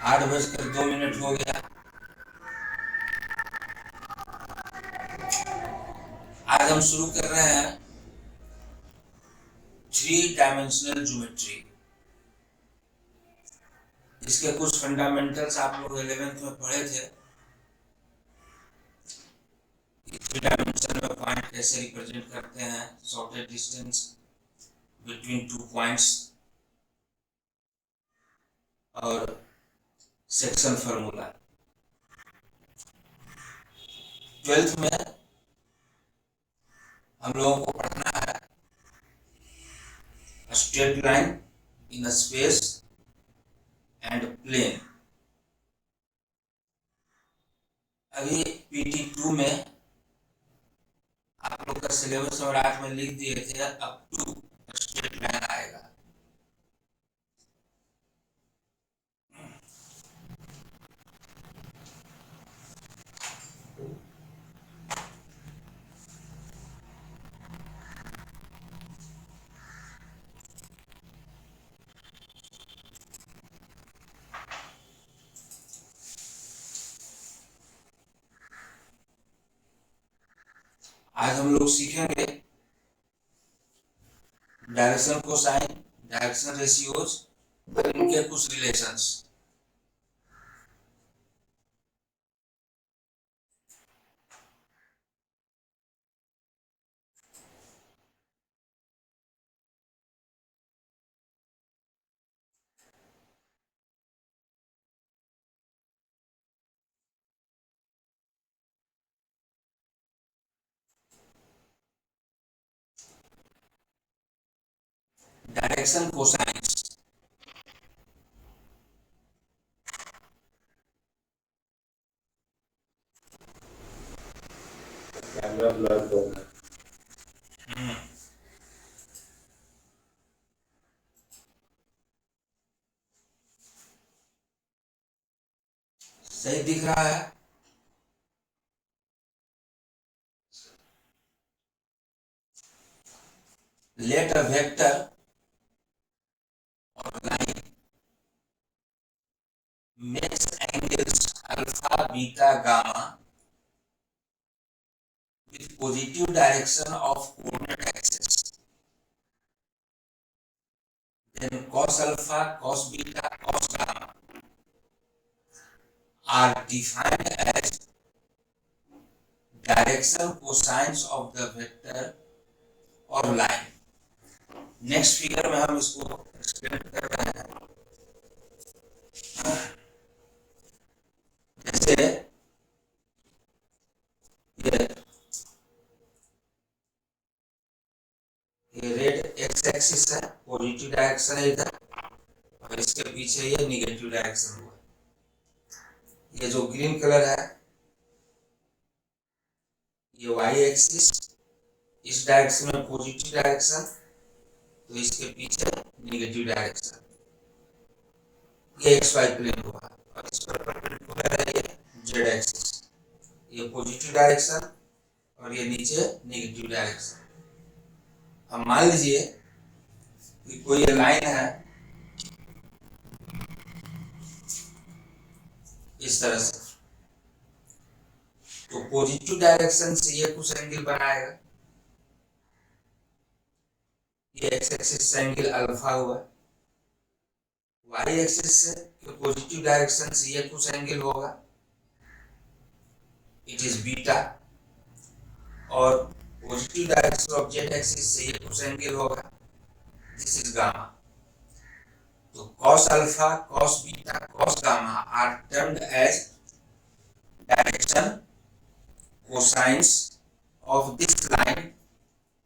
8:02 हो गया। आज हम शुरू कर रहे हैं 3 डायमेंशनल ज्योमेट्री। इसके कुछ फंडामेंटल्स आप लोग 11th में पढ़े थे। 3 डायमेंशन में पॉइंट कैसे रिप्रेजेंट करते हैं, शॉर्टेस्ट डिस्टेंस बिटवीन 2 पॉइंट्स, और सेक्शन फार्मूला। 12th में हम लोगों को पढ़ना है straight line in space and plane. अभी PT2 में आप लोग का सिलेबस और 8 में लिख दिए थे अप टू स्ट्रेट लाइन आएगा। आज हम लोग सीखेंगे डायरेक्शन कोसाइन, डायरेक्शन रेशियोज और इनके कुछ relations. Direction cosines. Camera blur हो रहा है। सही दिख रहा है? लेट अ वेक्टर और line makes angles alpha, beta, gamma with positive direction of coordinate axis. Then cos alpha, cos beta, cos gamma are defined as direction cosines of the vector or line. Next figure में हम इसको explain कर रहे हैं। जैसे ये red x axis है, positive direction है इधर, और इसके पीछे ये निगेटिव डायरेक्शन हुआ। ये जो ग्रीन कलर है ये वाई एक्सिस, इस डायरेक्शन में पॉजिटिव डायरेक्शन, तो इसके पीछे निगेटिव डायरेक्शन। ये एक्स वाई प्लेन हुआ, और इस पर परपेंडिकुलर है ये जेड एक्सिस। ये पॉजिटिव डायरेक्शन और ये नीचे निगेटिव डायरेक्शन। अब मान लीजिए कि कोई लाइन है इस तरह से, तो पॉजिटिव डायरेक्शन से ये कुछ एंगल बनाएगा। ये एक्स एक्सिस से एंगल अल्फा हुआ, वाई एक्सिस से पॉजिटिव डायरेक्शन से ये कुछ एंगल होगा, इट इज बीटा, और positive direction of Z axis से ये कुछ एंगल होगा, दिस इज गामा। तो cos alpha, cos beta, cos gamma are termed as direction cosines of this line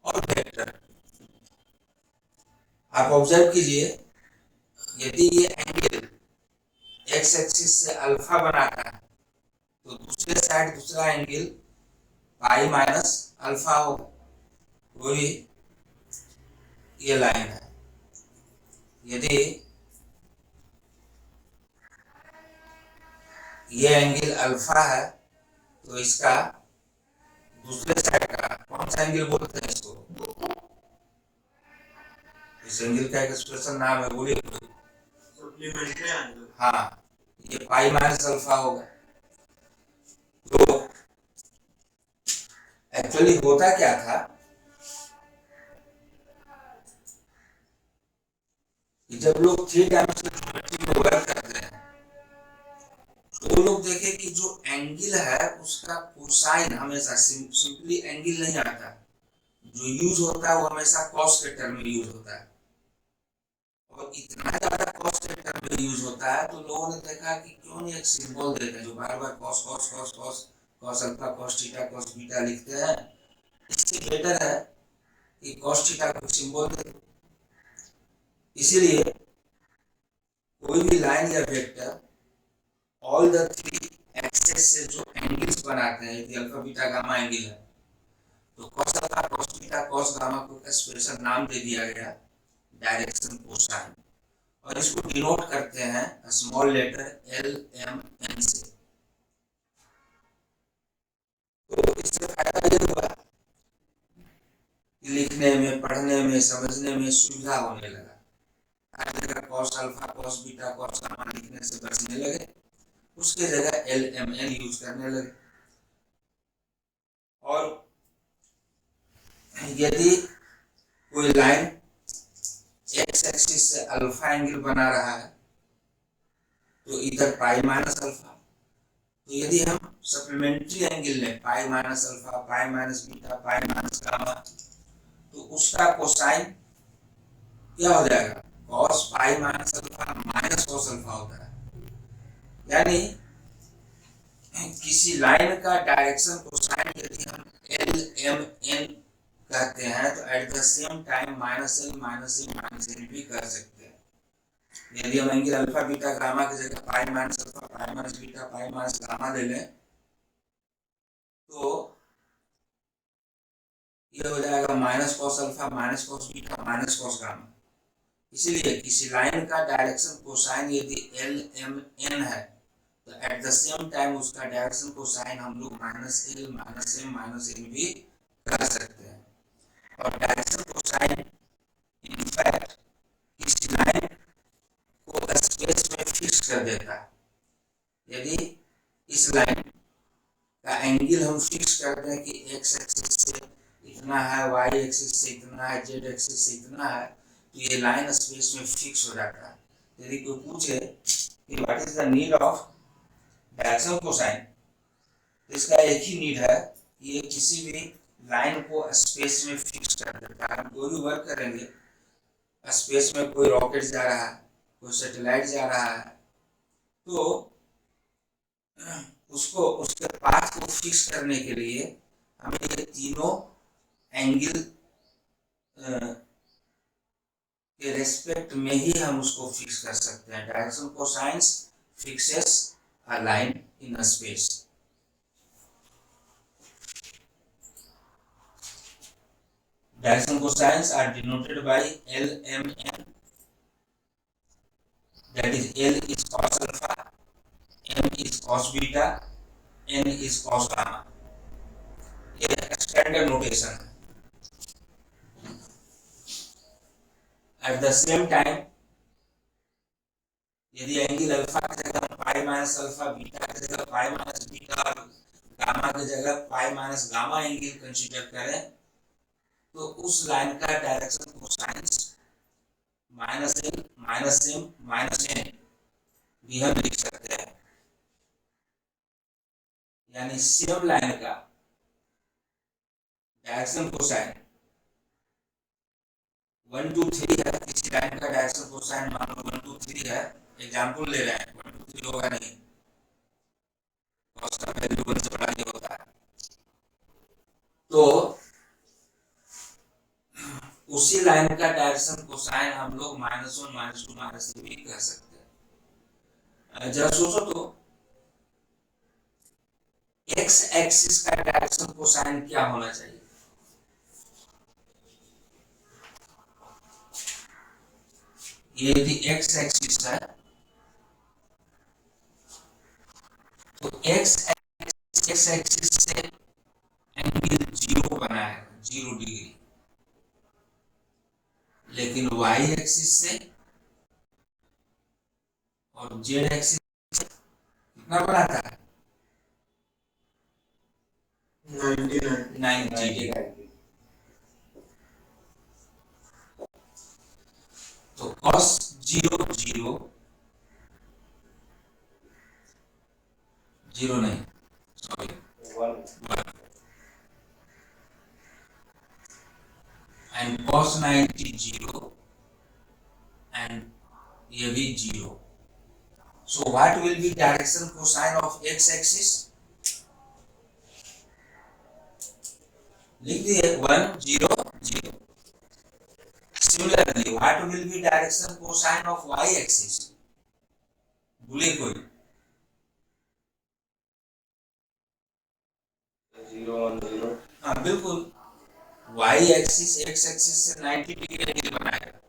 or vector. आप ऑब्जर्व कीजिए, यदि ये एंगल एक्स एक्सिस से अल्फा बनाता है तो दूसरे साइड दूसरा एंगल पाई माइनस अल्फा होगा। वही ये लाइन है। यदि ये एंगल अल्फा है तो इसका दूसरे साइड का कौन सा एंगल बोलते हैं इसको? इस एंगल का एक स्पेशल नाम है, बोलिए। Supplementary angle. हाँ, ये पाई माइनस अल्फा होगा। तो एक्चुअली होता क्या था कि जब लोग 3 डायमेंशनल ज्योमेट्री में वर्क करते हैं तो लोग देखे कि जो एंगल है उसका कोसाइन हमेशा सिंपली एंगल नहीं आता, जो यूज होता है वो हमेशा कॉस के टर्म में यूज होता है। और इतना ज्यादा कॉस के टर्म में यूज होता है तो लोगों ने देखा कि क्यों नहीं एक सिंबल देते हैं जो बार बार cos cos cos cos cos alpha cos theta cos beta लिखते हैं। इससे बेटर है कि कॉस थीटा को सिंबल दे। इसीलिए कोई भी लाइन या वेक्टर ऑल द 3 एक्सेस से जो एंगल्स बनाते हैं, यदि अल्फा बीटा गामा एंगल है तो cos alpha cos beta cos gamma को स्पेशल नाम दे दिया गया डायरेक्शन कोसाइन, और इसको डिनोट करते हैं small letter l m n से। तो इससे फायदा ये हुआ कि लिखने में पढ़ने में समझने में सुविधा होने लगा। हर जगह cos alpha cos beta cos gamma लिखने से बचने लगे, उसके जगह एल एम एन यूज करने लगे। और यदि कोई लाइन एक्स एक्सिस से अल्फा एंगल बना रहा है तो इधर पाई माइनस अल्फा, तो यदि हम सप्लीमेंट्री एंगल लें पाई माइनस अल्फा पाई माइनस बीटा पाई माइनस गामा तो उसका कोसाइन क्या हो जाएगा, cos pi minus alpha minus cos alpha होता है। यानी किसी लाइन का डायरेक्शन कोसाइन यदि हम एल एम एन कहते हैं तो at the same time minus n भी कर सकते हैं। यदि हम एंगल अल्फा बीटा गामा की जगह पाई माइनस अल्फा पाई माइनस बीटा पाई माइनस गामा ले लें तो ये हो जाएगा minus cos alpha minus cos beta minus cos gamma. इसीलिए किसी लाइन का डायरेक्शन कोसाइन यदि एल एम एन है तो एट द सेम टाइम उसका डायरेक्शन कोसाइन हम लोग माइनस एल माइनस एन भी कर सकते हैं। और डायरेक्शन कोसाइन इनफैक्ट किसी लाइन को स्पेस में फिक्स कर देता है। यदि इस लाइन का एंगल हम फिक्स कर दें कि एक्स एक्सिस से इतना है, वाई एक्सिस से इतना है, जेड एक्सिस से इतना है, तो ये लाइन स्पेस में फिक्स हो जाता है। यदि कोई पूछे कि what is the need of direction cosine, तो इसका एक ही नीड है कि ये किसी भी लाइन को स्पेस में फिक्स कर देता है। हम कोई भी वर्क करेंगे, स्पेस में कोई रॉकेट जा रहा है, कोई सैटेलाइट जा रहा है, तो उसको उसके पाथ को फिक्स करने के लिए हमें ये तीनों एंगल के रेस्पेक्ट में ही हम उसको फिक्स कर सकते हैं। Direction cosines fixes a line in a space. Direction cosines are denoted by LMN, that is L is cos alpha, M is cos beta, N is cos gamma। ये standard notation है। At the same time यदि angle alpha की जगह pi minus alpha, beta की जगह pi minus beta और gamma की जगह pi minus gamma angle consider करें तो उस लाइन का direction cosines minus l minus m minus n भी हम लिख सकते हैं। यानी सेम लाइन का डायरेक्शन कोसाइन 1 2 3 है। किसी लाइन का डायरेक्शन कोसाइन मान लो 1 2 3 है, एग्जांपल ले रहे हैं, 1 2 3 होगा नहीं, कॉस का वैल्यू 1 से बड़ा नहीं होता है। तो उसी लाइन का डायरेक्शन कोसाइन हम लोग -1 -2 -3 भी कह सकते हैं। जरा सोचो तो एक्स एक्सिस का डायरेक्शन कोसाइन क्या होना चाहिए? यदि एक्स एक्सिस है तो एक्स एक्सिस से एंगल 0 बना है, 0 डिग्री, लेकिन वाई एक्सिस से और जेड एक्सिस कितना बनाता है 90 डिग्री। तो cos 0 0 0 नहीं, सॉरी 1 एंड cos 90 0 एंड ये भी 0। So what will be direction cosine of x axis? लिख दिए 1 0 0। Similarly, what will be direction cosine of y axis? भूले कोई? 0 1 0। हाँ बिल्कुल, y एक्सिस x एक्सिस से 90 डिग्री एंगल बनाएगा,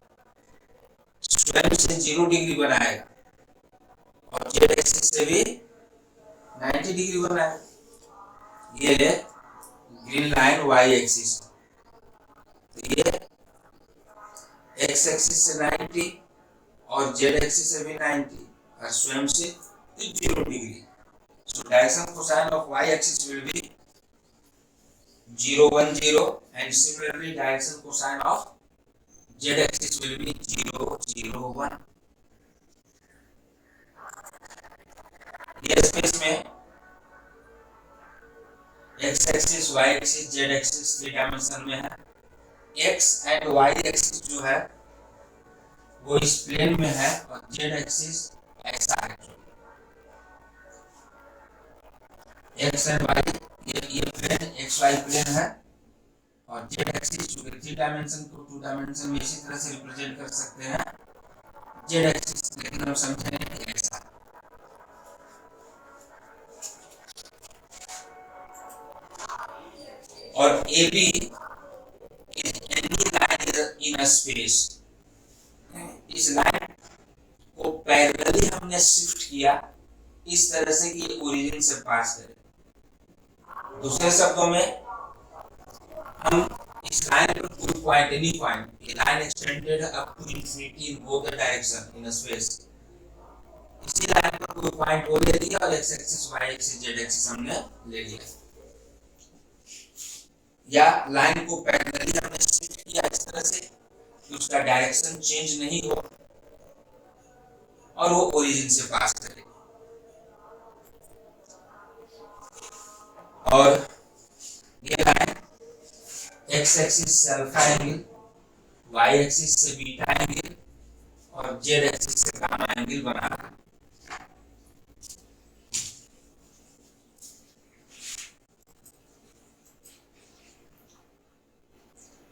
स्वयं से 0 डिग्री बनाएगा, और z एक्सिस से भी 90 डिग्री बनाएगा। ये ग्रीन लाइन y एक्सिस, तो ये x एक्सिस से 90 और z एक्सिस से भी 90 और स्वयं से 0 degree. So direction cosine of y axis will be 0 1 0 and similarly direction cosine of z axis will be 0 0 1। ये स्पेस में x axis y axis z axis 3 dimension में है, x एंड y एक्सिस जो है वो इस प्लेन में है और z एक्सिस ऐसा है। x एंड y ये प्लेन एक्स वाई प्लेन है और z एक्सिस जो 3 डायमेंशन को 2 डायमेंशन में इसी तरह से रिप्रेजेंट कर सकते हैं z एक्सिस, लेकिन हम समझेंगे कि ऐसा। और AB is any line in a space, इस लाइन को पैरेलली हमने शिफ्ट किया इस तरह से कि ये ओरिजिन से पास करे। दूसरे शब्दों में हम इस लाइन पर कोई पॉइंट, एनी पॉइंट, ये line extended up to infinity in both the direction in a space, इसी लाइन पर कोई पॉइंट ओ ले लिया और x axis y axis z axis हमने ले लिया, या लाइन को पैरेलली हमने शिफ्ट किया इस तरह से कि उसका डायरेक्शन चेंज नहीं हो और वो ओरिजिन से पास करे। और ये लाइन एक्स एक्सिस से अल्फा एंगल, वाई एक्सिस से बीटा एंगल और जेड एक्सिस से गामा एंगल बना रहा है।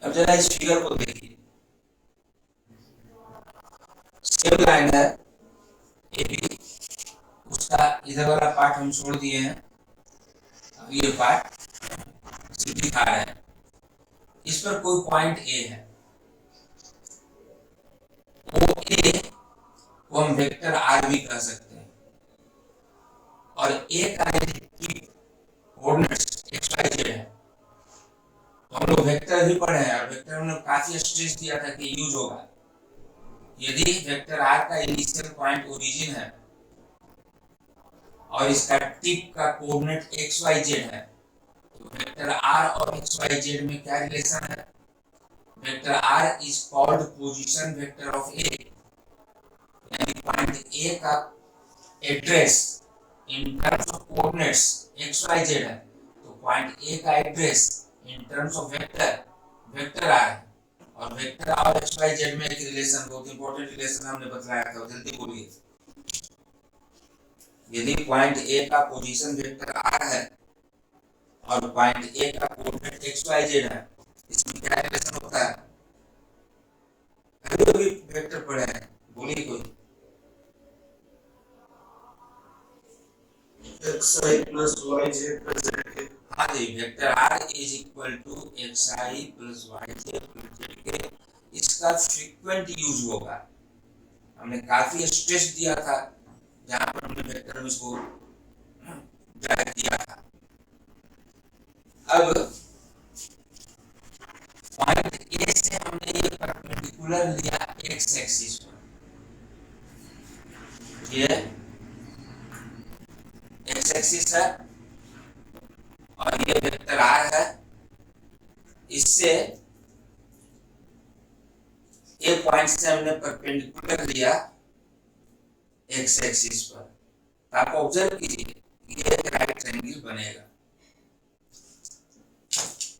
अब जरा इस फिगर को देखिए, सेम लाइन है AB, उसका इधर वाला पार्ट हम छोड़ दिए हैं, अब ये पार्ट सिर्फ दिखा रहे हैं। इस पर कोई पॉइंट A है, वो A को हम वेक्टर R भी कह सकते हैं, और A का कोऑर्डिनेट्स x y z है। तो हम लोग वेक्टर भी पढ़े हैं और वेक्टर में काफी स्ट्रेस दिया था कि यूज होगा। यदि वेक्टर R का इनिशियल पॉइंट ओरिजिन है और इसका टिप का कोऑर्डिनेट x y z है, तो वेक्टर R और x y z में क्या रिलेशन है? Vector R is called position vector of A, यानी पॉइंट A का address in terms of coordinates x y z है, तो पॉइंट A का address in terms of vector R है। और वेक्टर और x y z में एक रिलेशन, बहुत इंपॉर्टेंट रिलेशन हमने बतलाया था, जल्दी बोलिए। यदि पॉइंट A का पोजीशन वेक्टर R है और पॉइंट A का कोऑर्डिनेट x y z है, इसमें क्या रिलेशन होता है? अभी भी वेक्टर पढ़े हैं, बोलिए कोई। xi plus yj plus zk। हाँ जी, vector R is equal to xi plus yj plus zk, इसका फ्रीक्वेंट यूज होगा। हमने काफी स्ट्रेस दिया था जहां पर हमने वेक्टर में इसको ड्राइव किया था। अब पॉइंट A से हमने ये परपेंडिकुलर लिया x एक्सिस पर, ये एक्सिस है और ये वेक्टर आर है, इससे ए पॉइंट से हमने परपेंडिकुलर लिया एक्स एक्सिस पर। तो आप ऑब्जर्व कीजिए ये एक राइट ट्रायंगल बनेगा।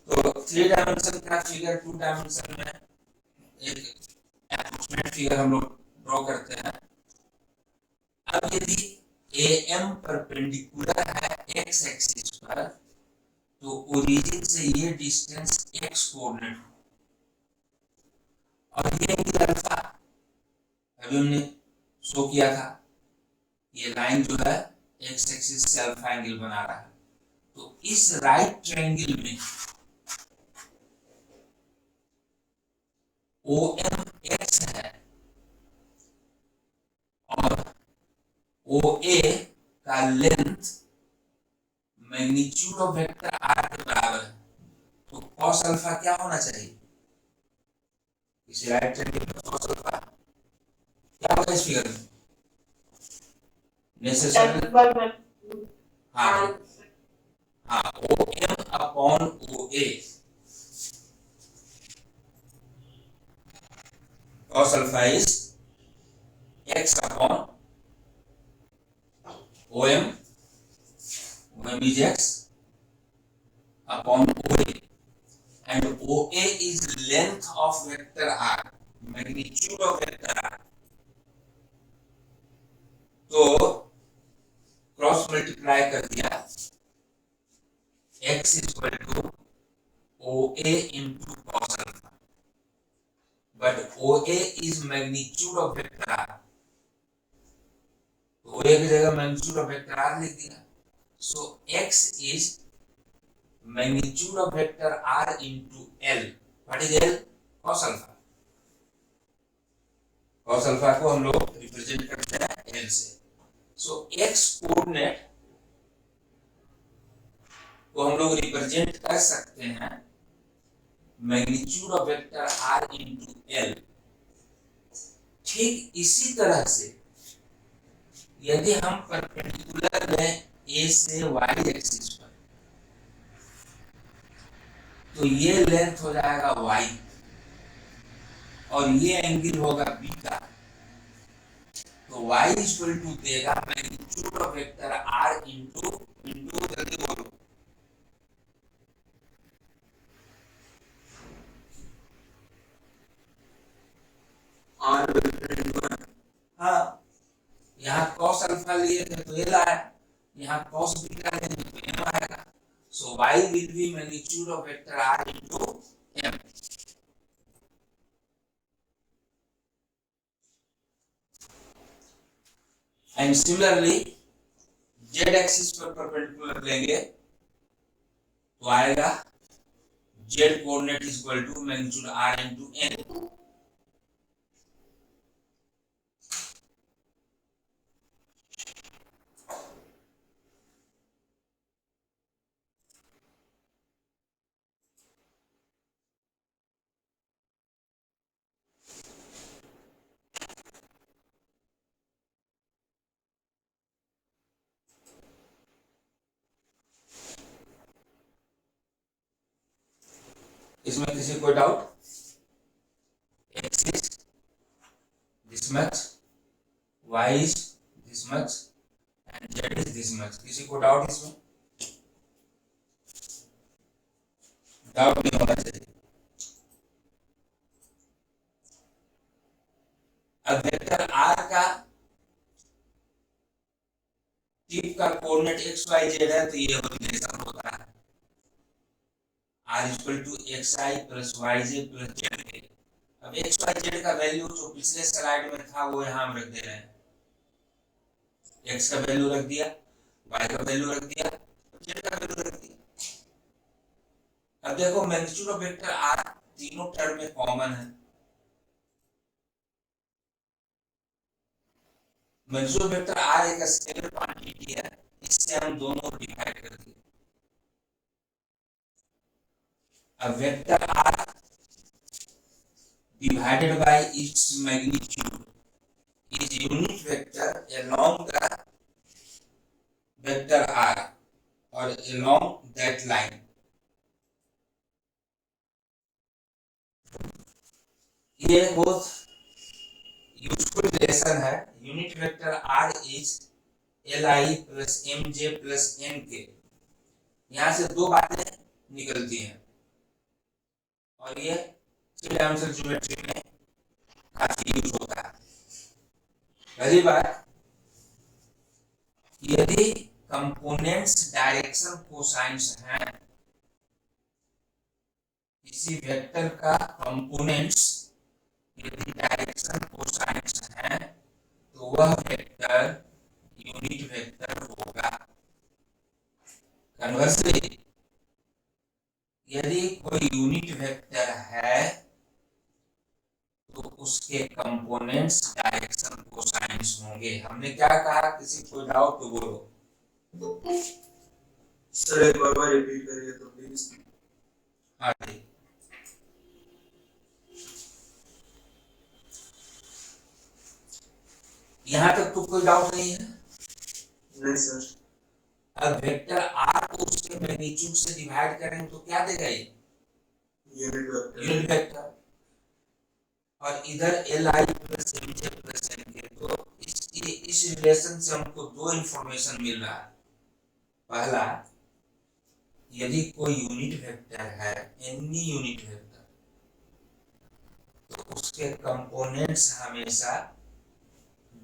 तो 3 डायमेंशन का फिगर 2 डायमेंशन में एक अप्रोक्सीमेट फिगर हम लोग ड्रॉ करते हैं। अब यदि AM परपेंडिकुलर है एक्स एक्सिस पर, तो ओरिजिन से ये डिस्टेंस x कोऑर्डिनेट हो, और ये एंगल अल्फा अभी हमने शो किया था, ये लाइन जो है एक्स एक्सिस से अल्फा एंगल बना रहा है। तो इस राइट ट्रायंगल में OM x है और OA का length magnitude of vector r के बराबर है। तो cos अल्फा क्या होना चाहिए इस राइट ट्रायंगल में? cos अल्फा क्या होगा इस फिगर में? नेसेसरी हाँ हाँ OM upon OA, cos alpha is x upon OM, OM is x upon OA, and OA is length of vector r, magnitude of vector r. तो cross multiply कर दिया, x is equal to OA into cos alpha, but OA is magnitude of vector r, तो OA की जगह magnitude of vector r लिख दिया। So x is magnitude of vector r into L. What is L? cos alpha. cos alpha को हम लोग represent करते हैं L से। So x कोऑर्डिनेट को हम लोग रिप्रेजेंट कर सकते हैं magnitude of vector r into L। ठीक इसी तरह से यदि हम परपेंडिकुलर लें A से y एक्सिस पर, तो ये लेंथ हो जाएगा y और ये एंगल होगा b का। तो y इक्वल टू देगा magnitude of vector r into जल्दी बोलो r वेक्टर इंटू, हाँ यहाँ cos अल्फा लिए थे तो L आया, यहाँ cos बीटा लेंगे तो M आएगा। So y will be magnitude of vector r into M. And similarly z axis पर परपेंडिकुलर लेंगे तो आएगा z coordinate is equal to magnitude r into n। इसमें किसी को doubt? x is this much, y is this much and z is this much। किसी को doubt इसमें? डाउट नहीं होना चाहिए। अब वेक्टर r का टिप का कोऑर्डिनेट x y z है तो ये रिलेशन होता है r equal to xi plus yj plus zk। अब x y z का वैल्यू जो पिछले स्लाइड में था वो यहाँ हम रख दे रहे हैं। x का वैल्यू रख दिया, y का वैल्यू रख दिया, z का वैल्यू रख दिया। अब देखो मैग्नीट्यूड ऑफ वेक्टर r तीनों टर्म में कॉमन है। मैग्नीट्यूड ऑफ वेक्टर r एक स्केलर क्वांटिटी है, इससे हम दोनों डिवाइड कर दिए। अब vector r divided by its magnitude is unit vector along the vector r और along that line, ये बहुत यूजफुल रिलेशन है। Unit vector r is l i plus m j plus n k. यहाँ से दो बातें निकलती हैं और ये थ्री डायमेंशनल ज्योमेट्री में काफी यूज होता है। पहली बात, यदि कंपोनेंट्स डायरेक्शन कोसाइंस हैं, किसी वेक्टर का कंपोनेंट्स यदि डायरेक्शन कोसाइंस हैं तो वह वेक्टर यूनिट वेक्टर होगा। कन्वर्सली, यदि कोई यूनिट वेक्टर है तो उसके कंपोनेंट्स डायरेक्शन कोसाइंस होंगे। हमने क्या कहा, किसी कोई डाउट तो बोलो। सर एक बार रिपीट करिए तो प्लीज। हाँ जी, यहाँ तक तो कोई डाउट नहीं है? नहीं सर। अब वेक्टर आर को उसके मैग्नीट्यूड से डिवाइड करेंगे तो क्या देगा ये? Unit vector. और इधर l i plus m j plus n k. तो इस रिलेशन से हमको दो इंफॉर्मेशन मिल रहा है। पहला, यदि कोई यूनिट वेक्टर है, एनी यूनिट वेक्टर, तो उसके कंपोनेंट्स हमेशा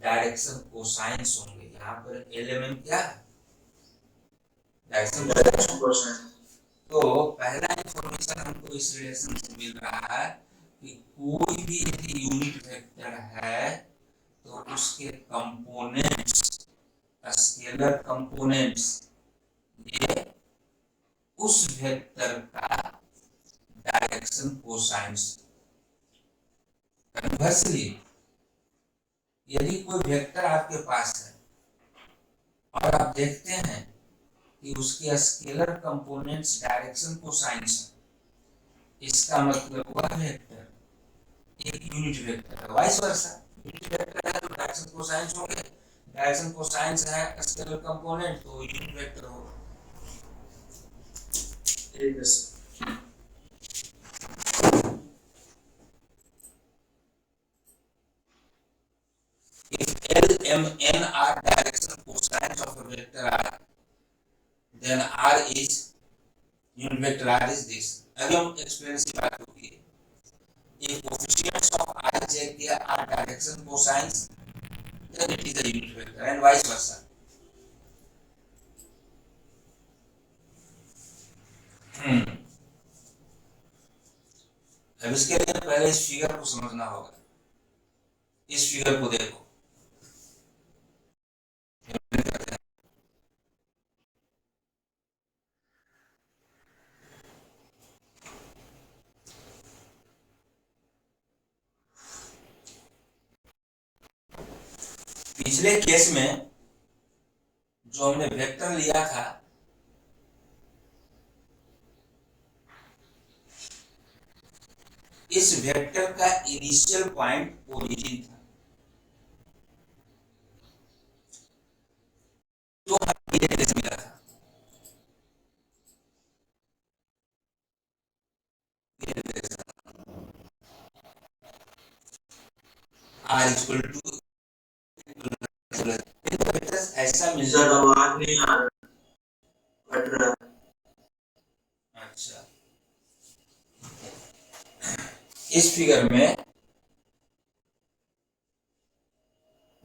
डायरेक्शन कोसाइंस होंगे। यहाँ पर एलिमेंट क्या है? Direction cosine. तो पहला इंफॉर्मेशन हमको इस रिलेशन से मिल रहा है कि कोई भी यदि यूनिट वेक्टर है तो उसके कंपोनेंट्स, स्केलर कंपोनेंट्स, ये उस वेक्टर का डायरेक्शन कोसाइंस। कन्वर्सली, यदि कोई वेक्टर आपके पास है और आप देखते हैं कि उसके स्केलर कंपोनेंट्स डायरेक्शन कोसाइंस है, इसका मतलब वह वेक्टर एक यूनिट वेक्टर है। वाइस वर्सा, यूनिट वेक्टर है तो डायरेक्शन कोसाइंस होंगे, डायरेक्शन कोसाइंस है स्केलर कंपोनेंट तो यूनिट वेक्टर होगा। ठीक है sir. If L, M, N are direction cosines of a vector R, then R is unit vector R is this. अभी हम एक्सपीरियंस की बात होगी। If coefficients of I, J, K are direction cosines, then it is a unit vector and vice versa. अब इसके लिए पहले इस फिगर को समझना होगा। इस फिगर को देखो, पिछले केस में जो हमने वेक्टर लिया था, इस वेक्टर का इनिशियल पॉइंट ओरिजिन था। तो हमें ये रिलेशन मिला था, R इक्वल टू ऐसा मिल सर आवाज नहीं आ रहा, कट रहा है। अच्छा, इस फिगर में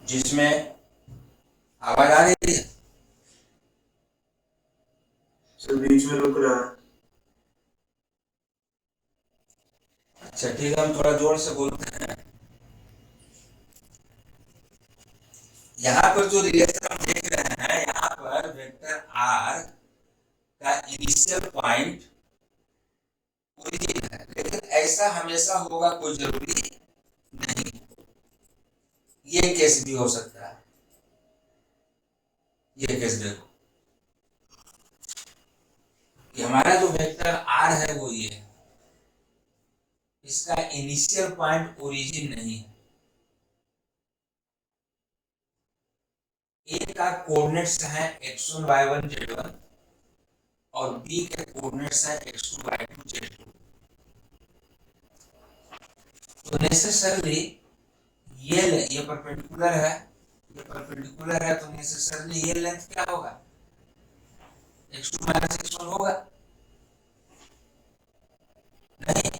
जिसमें आवाज आ रही है, सर बीच में रुक रहा है। अच्छा ठीक है, हम थोड़ा जोर से बोलते हैं। यहाँ पर जो रिलेशन हम देख रहे हैं, यहाँ पर वेक्टर आर का इनिशियल पॉइंट ओरिजिन है, लेकिन ऐसा हमेशा होगा कोई जरूरी नहीं। ये केस भी हो सकता है। ये केस देखो कि हमारा जो वेक्टर आर है वो ये है, इसका इनिशियल पॉइंट ओरिजिन नहीं है। ए का कोऑर्डिनेट्स है x1 y1 z1 और बी के कोऑर्डिनेट्स है x2 y2 z2। तो नेसेसरली ये परपेंडिकुलर है, ये परपेंडिकुलर है, तो नेसेसरली ये लेंथ क्या होगा, x2 माइनस x1 होगा नहीं?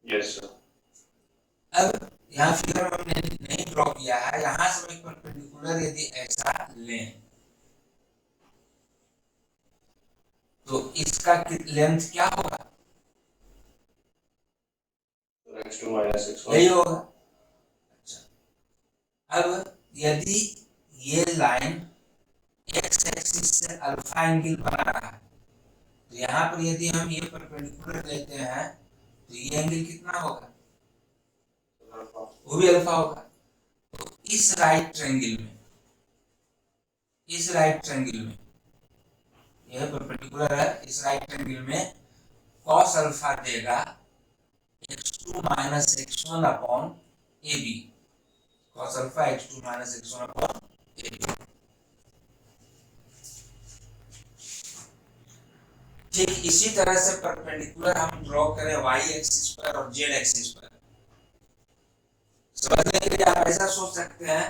Yes sir. अब यहाँ फिगर में हमने नहीं ड्रॉ किया है, यहाँ से एक परपेंडिकुलर यदि ऐसा लें तो इसका लेंथ क्या होगा, x2 माइनस x1 यही होगा। अच्छा, अब यदि ये लाइन एक्स एक्सिस से अल्फा एंगल बना रहा है, तो यहाँ पर यदि हम ये परपेंडिकुलर लेते हैं तो ये एंगल कितना होगा, वो भी अल्फा होगा। तो इस राइट ट्रायंगल में, इस राइट ट्रायंगल में यह परपेंडिकुलर है, इस राइट ट्रायंगल में cos अल्फा देगा x2 minus x1 upon A B, cos alpha x2 minus x1 upon A B. ठीक इसी तरह से परपेंडिकुलर हम ड्रॉ करें y एक्सिस पर और z एक्सिस पर। समझने के लिए आप ऐसा सोच सकते हैं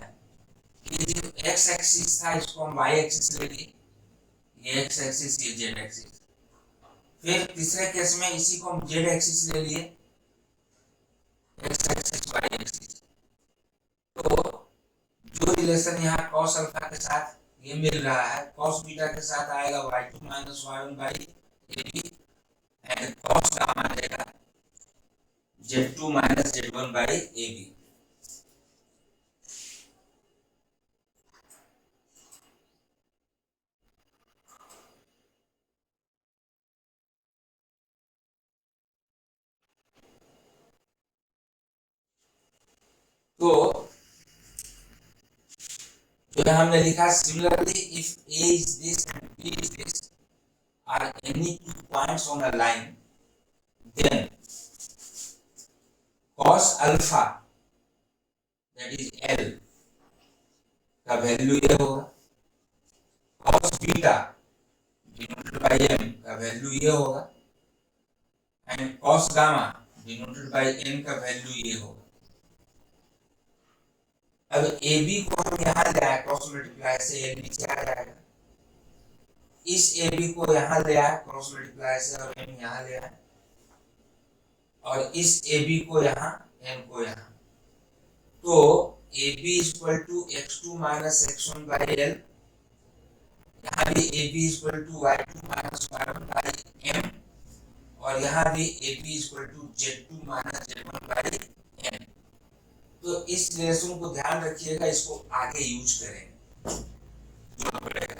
कि जो x एक्सिस था इसको हम y एक्सिस ले लिए, ये x एक्सिस ये z एक्सिस। फिर तीसरे केस में इसी को हम z एक्सिस ले लिए, x एक्सिस y एक्सिस। तो जो रिलेशन यहाँ cos अल्फा के साथ ये मिल रहा है, cos बीटा के साथ आएगा y2 minus y1 by ab and cos gamma देगा z2 minus z1 by ab। तो जो हमने लिखा, similarly if a is this and b is this are any two points on a line, then cos alpha that is L का value ये होगा, cos beta denoted by m का value ये होगा and cos gamma denoted by n का value ये होगा। अब AB को हम यहाँ ले आए, क्रॉस मल्टीप्लाई से n नीचे आ जाएगा, इस AB को यहाँ ले आए क्रॉस मल्टीप्लाई से और n यहाँ ले आए, और इस AB को यहाँ n को यहाँ, तो AB equal to x2 minus x1 by l, यहाँ भी AB equal to y2 minus y1 by m, और यहाँ भी AB equal to z2 minus z1 by n। तो इस रिलेशन को ध्यान रखिएगा, इसको आगे यूज करेंगे जो पड़ेगा।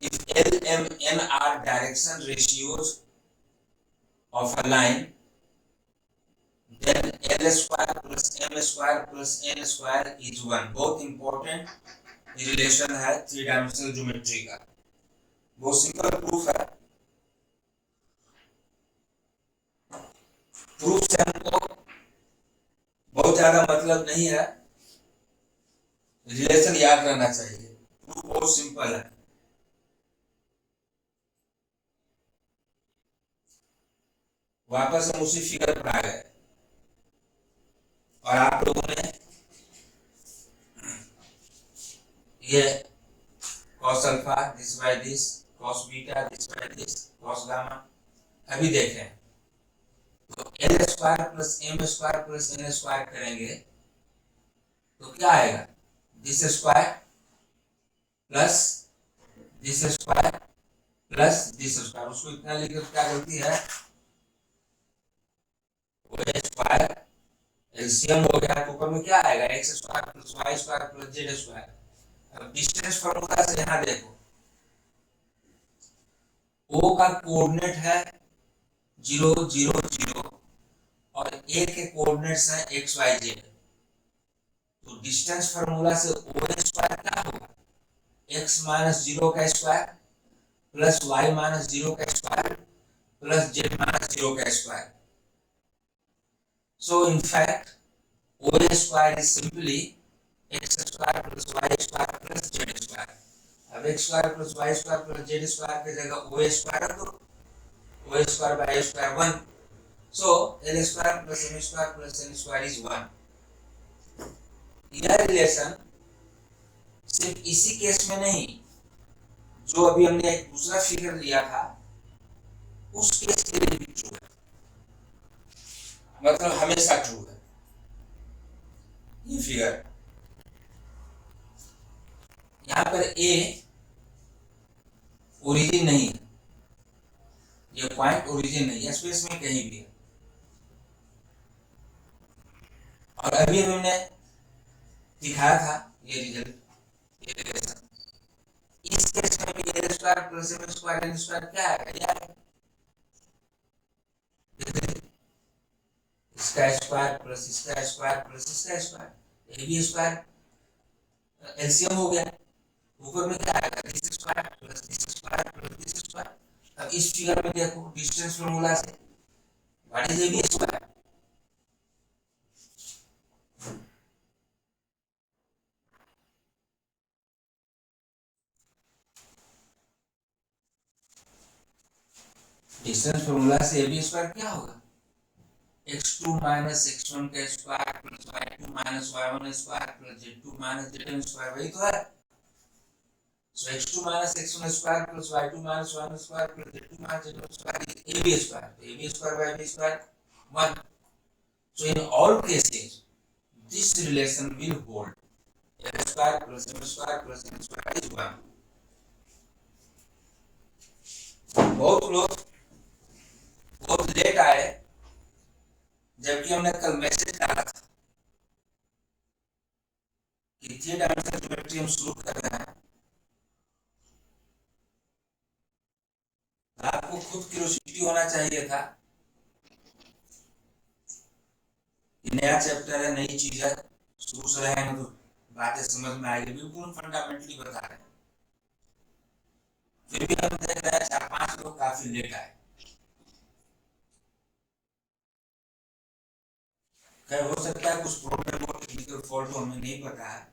If L, M, N are direction ratios of a line, then L square plus M square plus N square is 1। बहुत इंपॉर्टेंट रिलेशन है थ्री डायमेंशनल ज्योमेट्री का, बहुत सिंपल प्रूफ है। प्रूफ से हमको बहुत ज्यादा मतलब नहीं है, रिलेशन याद रहना चाहिए, प्रूफ बहुत सिंपल है। वापस हम उसी फिगर पर आ गए और आप लोगों ने ये cos alpha this by this, cos beta this by this, cos gamma अभी देखें। तो L square plus M square plus N square करेंगे तो क्या आएगा, this square plus this square plus this square. उसको इतना लिखकर क्या गलती है, वो स्क्वायर एलसीएम हो गया तो ऊपर में क्या आएगा, x square plus y square plus z square. अब डिस्टेंस फार्मूला से यहाँ देखो, O का कोऑर्डिनेट है 0 0 0 और A के कोऑर्डिनेट्स हैं x y z। तो डिस्टेंस फार्मूला से O स्क्वायर क्या होगा, x माइनस 0 का स्क्वायर प्लस y माइनस 0 का स्क्वायर प्लस z माइनस 0 का square. So in fact OA square is simply x square plus y square plus z square. अब x square plus y square plus z square की जगह OA square रख दो, OA square by A square 1. So L square plus M square plus N square is 1. यह relation सिर्फ इसी case में नहीं, जो अभी हमने एक दूसरा फिगर लिया था उस केस के लिए भी ट्रू है, मतलब हमेशा ट्रू है ये फिगर। यहाँ पर ए ओरिजिन नहीं है, ये पॉइंट ओरिजिन नहीं है, स्पेस में कहीं भी है। और अभी हमने दिखाया था ये रिजल्ट, ये रिलेशन। इस केस में भी l square plus m square n square क्या है, इसका स्क्वायर प्लस इसका स्क्वायर प्लस इसका square, A B square LCM हो गया। ऊपर में क्या आएगा, this square plus this square plus this square. अब इस फिगर में देखो डिस्टेंस फार्मूला से what is A B square, distance formula से ए बी स्क्वायर क्या होगा, x2 minus x1 का square plus y2 minus y1 square plus z2 minus z1 square, वही तो है। So x2 minus x1 square plus y2 minus y1 square plus z2 minus z1 square is ab square, तो ab square by ab square 1. So in all cases this relation will hold, l square plus m square plus n square is 1. बहुत लोग बहुत late आए, जबकि हमने कल message डाला था कि 3 डायमेंशनल ज्योमेट्री हम शुरू कर रहे हैं। आपको खुद क्यूरियोसिटी होना चाहिए था कि नया चैप्टर है, नई चीज है, शुरू से रहेंगे तो बातें समझ में आएगी। बिल्कुल फंडामेंटली बता रहे हैं, फिर भी हम देख रहे हैं 4-5 लोग काफी लेट आए। क्या हो सकता है कुछ प्रॉब्लम हो, टेक्निकल फॉल्ट हो, हमें नहीं पता है।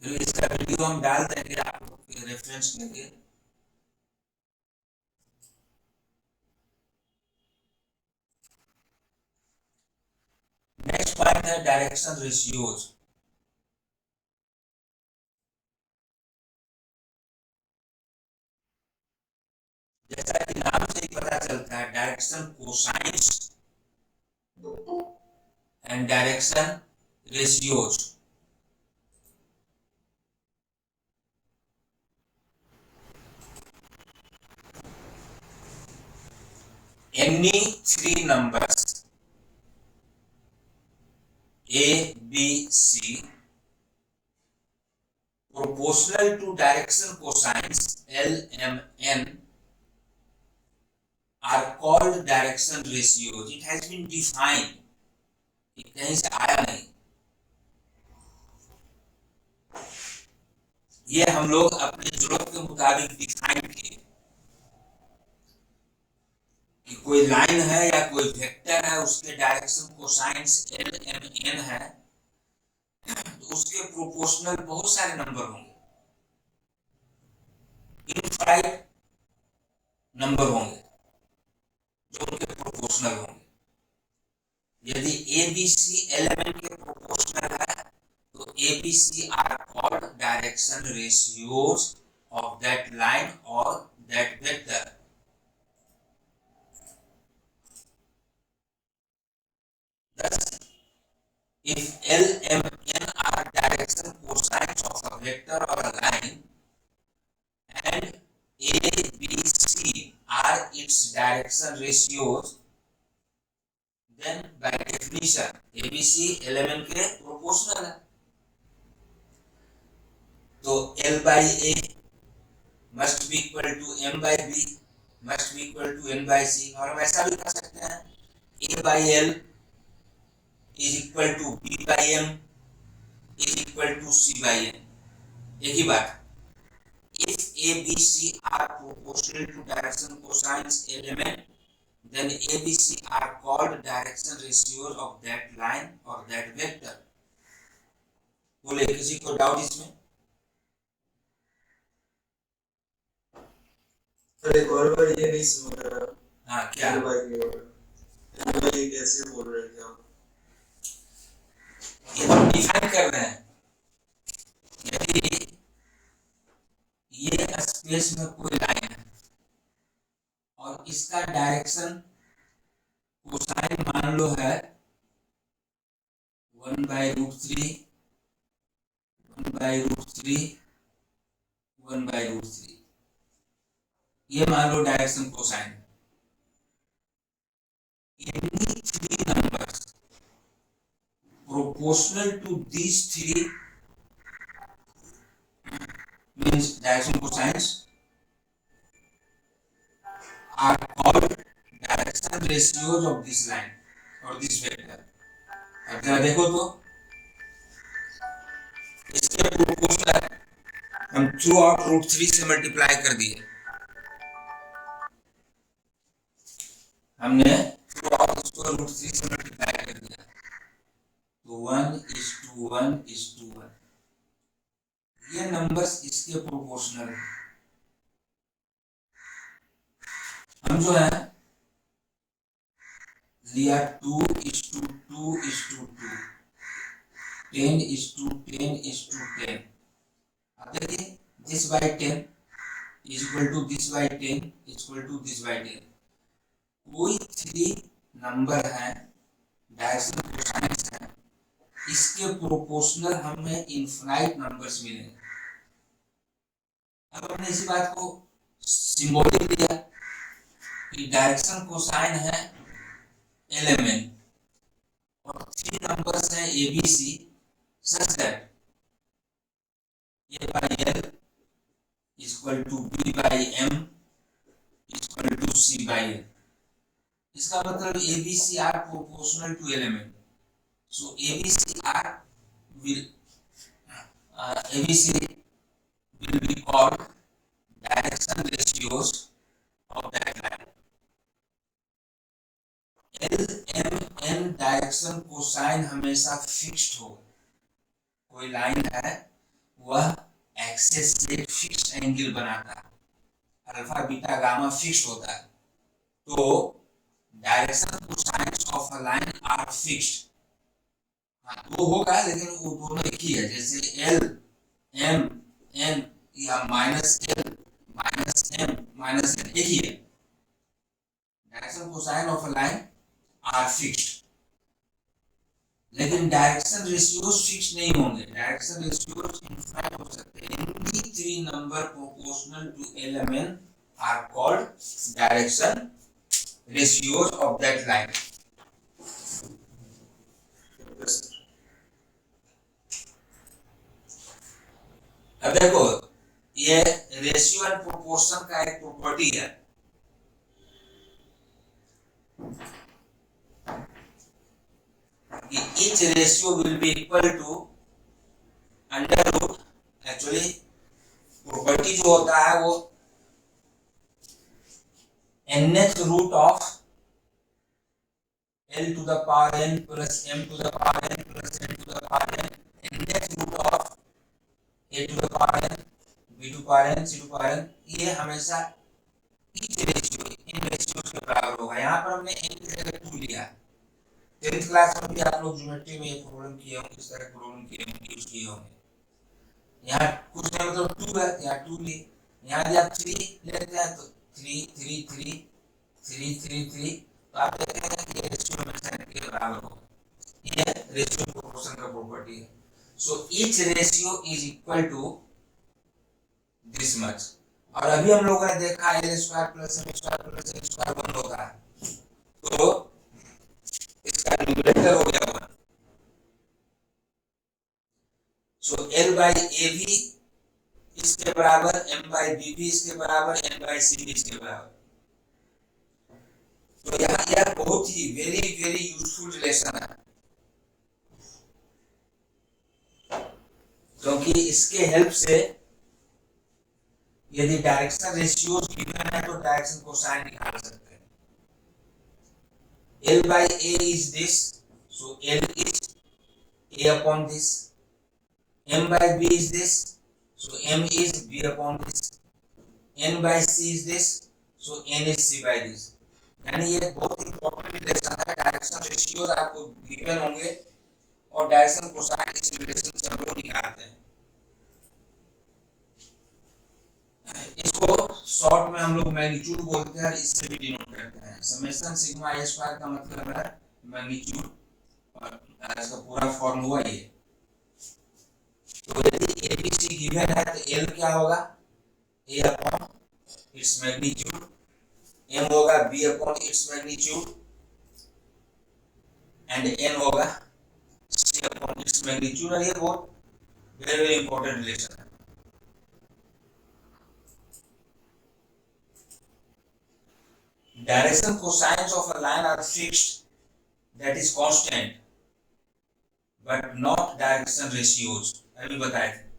फिर इसका वीडियो हम डाल देंगे आप लोग के रेफरेंस के लिए। नेक्स्ट पॉइंट है डायरेक्शन रेशियोज। जैसा कि नाम से ही पता चलता है, direction cosines and direction ratios. Any 3 numbers A, B, C proportional to direction cosines L, M, N are called direction ratios. It has been defined. ये कहीं से आया नहीं, ये हम लोग अपनी जरूरत के मुताबिक डिफाइन किए कि कोई लाइन है या कोई वेक्टर है, उसके direction cosines L, M, N है, तो उसके प्रोपोर्शनल बहुत सारे नंबर होंगे, इनफाइनाइट नंबर होंगे जो उनके प्रोपोर्शनल होंगे। यदि ए बी सी एलिमेंट के प्रोपोर्शनल है तो A B C are called direction ratios of that line और that vector. Thus, if L, M, N are direction cosines of a vector or a line, and A, B, C are its direction ratios, then by definition ABC element के proportional है, तो L by A must be equal to M by B must be equal to N by C। और हम ऐसा भी कर सकते हैं A by L is equal to B by M is equal to C by N। एक ही बात, if A, B, C are proportional to direction cosines element, then ABC are called direction ratios of that line or that vector. बोले किसी को doubt इसमें? Sir एक और बार ये नहीं समझ रहा। हाँ क्या? ये कैसे बोल रहे थे आप? ये तो डिफाइन कर रहे हैं। यदि ये स्पेस में कोई लाइन है और इसका डायरेक्शन कोसाइन मान लो है 1/√3, 1/√3, 1/√3, ये मान लो direction cosine. Any three numbers proportional to these three means direction cosines are called direction ratios of this line or this vector. अब जरा देखो तो इसके प्रोपोर्शनल हम थ्रू आउट √3 से मल्टीप्लाई कर दिए। हमने थ्रू आउट इसको √3 से मल्टीप्लाई कर दिया तो 1:1:1। ये नंबर्स इसके प्रोपोर्शनल है। हम जो है लिया 2:2:2, 10:10:10। अब देखिए this by 10 is equal to this by 10 is equal to this by 10। कोई थ्री नंबर है डायरेक्शन कोसाइंस है, इसके प्रोपोर्शनल हमें इनफाइनाइट नंबर्स मिलेंगे। अब हमने इसी बात को सिंबॉलिक लिया कि डायरेक्शन कोसाइन है एलिमेंट और थ्री नंबर्स हैं ABC such that A by L is equal to B by M is equal to C by L। इसका मतलब ABC are proportional to element, so ABC will be called direction ratios of that line। LMN direction cosine हमेशा fixed हो। कोई line है वह access से fixed angle बनाता है, अल्फा बीटा गामा फिक्स्ड होता है, तो direction cosines of a line are fixed. हाँ दो होगा लेकिन वो दोनों एक ही है, जैसे L M N या -L -M -N एक ही है। Direction cosine of a line are fixed, लेकिन डायरेक्शन रेशियोज फिक्स नहीं होंगे। डायरेक्शन रेशियोज इनफाइनाइट हो सकते हैं। Any three number proportional to LMN are called direction ratios of that line. अब देखो ये रेशियो एंड प्रोपोर्शन का एक प्रॉपर्टी है। Each ratio will be equal to under root, actually property जो होता है वो nth root of L to the power n plus M to the power n plus N to the power n, nth root of A to the power n, B to the power n, C to the power n, ये हमेशा each ratio in ratios के बराबर होगा। यहाँ पर हमने n की जगह 2 लिया। 10th क्लास में भी आप लोग ज्योमेट्री में ये प्रॉब्लम किए होंगे, इस तरह प्रॉब्लम किए होंगे। यहाँ कुछ नहीं मतलब 2 है, यहाँ 2 लिए, यहाँ यदि आप 3 लेते हैं तो 3 3 3 3 3 3, तो आप देखेंगे कि ये रेशियो हमेशा के बराबर होगा। ये रेशियो प्रोपोर्शन का प्रॉपर्टी है। So each ratio is equal to this much. और अभी हम लोगों ने देखा L² + M² + N² 1 होता है, तो इसका न्यूमरेटर हो गया 1। सो L by AB इसके बराबर, M by BB इसके बराबर, N by CB इसके बराबर। तो यहाँ यह बहुत ही वेरी वेरी यूजफुल रिलेशन है, क्योंकि इसके हेल्प से यदि डायरेक्शन रेशियोज गिवन है तो डायरेक्शन कोसाइन निकाल सकते हैं। L by A is this, so L is A upon this. M by B is this, so M is B upon this. N by C is this, so N is C by this. यानी ये बहुत important relation है, direction ratios आपको given होंगे और direction cosine इस relation से हम लोग निकालते हैं। इसको शॉर्ट में हम लोग मैग्नीट्यूड बोलते हैं, इससे भी डिनोट करते हैं। समेशन सिग्मा ए स्क्वायर का मतलब है मैग्नीट्यूड, और इसका पूरा फॉर्मूला ये। तो यदि ए बी सी गिवन है तो एल क्या होगा, a upon its magnitude, m होगा b upon its magnitude, and n होगा सी अपॉन इट्स मैग्नीट्यूड। और ये बहुत वेरी वेरी इंपॉर्टेंट रिलेशन है। Direction cosines of a line are fixed, that is constant, but not direction ratios. अभी बताए थे।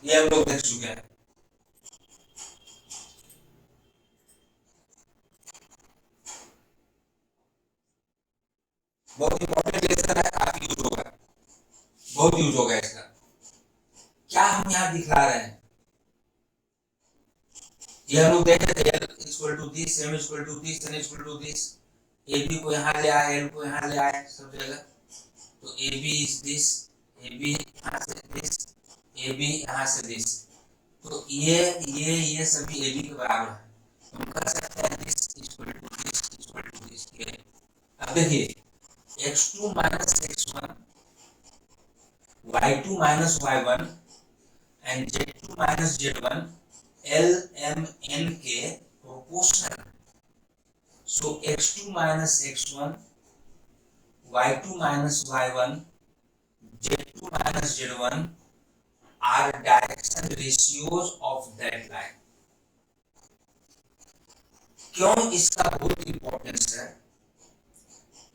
ये हम लोग देख चुके हैं। बहुत इंपॉर्टेंट लेसन है, काफी यूज होगा, बहुत यूज होगा इसका। क्या हम यहाँ दिखला रहे हैं, ये हम लोग देखे थे, L equal to this, M equal to this, N equal to this. A B को यहाँ ले आए, L को यहाँ ले आए, सब जगह। तो A B is this, A B यहाँ से दिस, ए बी यहाँ से दिस। तो ये सभी ए बी के बराबर है। हम कर सकते हैं this equal to this equal to this. अब देखिए x2 minus x1, y2 minus y1 and z2 minus z1 L M N के proportional. So x2 minus x1, y2 minus y1, z2 minus z1 are direction ratios of that line. क्यों इसका बहुत importance है?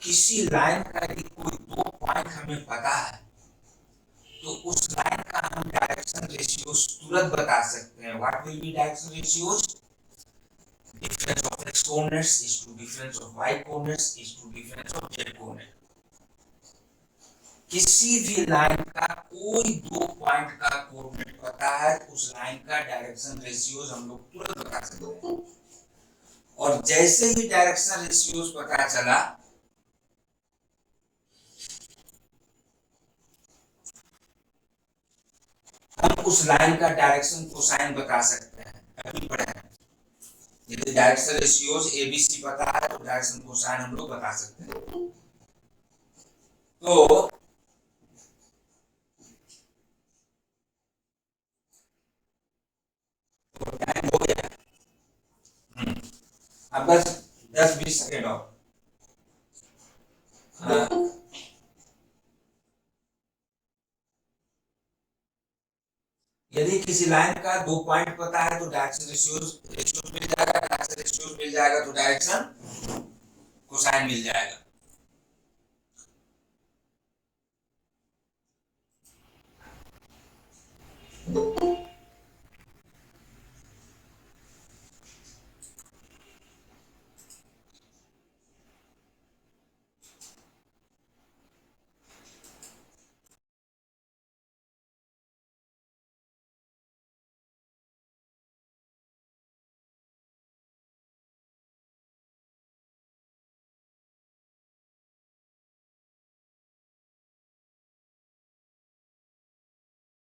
किसी line का यदि कोई दो पॉइंट हमें पता है तो उस लाइन का हम डायरेक्शन रेशियोज तुरंत बता सकते हैं। What will be direction ratios? Difference of x coordinates is to difference of y coordinates is to difference of z coordinate. किसी भी लाइन का कोई दो पॉइंट का कोऑर्डिनेट पता है तो उस लाइन का डायरेक्शन रेशियोज हम लोग तुरंत बता सकते हैं। और जैसे ही डायरेक्शन रेशियोज पता चला, हम उस लाइन का डायरेक्शन कोसाइन बता सकते हैं। अभी पढ़े हैं, यदि direction ratios a B c पता है तो डायरेक्शन कोसाइन हम लोग बता सकते हैं। तो टाइम हो गया, अब बस 10-20 सेकेंड और। यदि किसी लाइन का दो पॉइंट पता है तो डायरेक्शन रेशियोज मिल जाएगा, डायरेक्शन रेशियोज मिल जाएगा तो डायरेक्शन कोसाइन मिल जाएगा।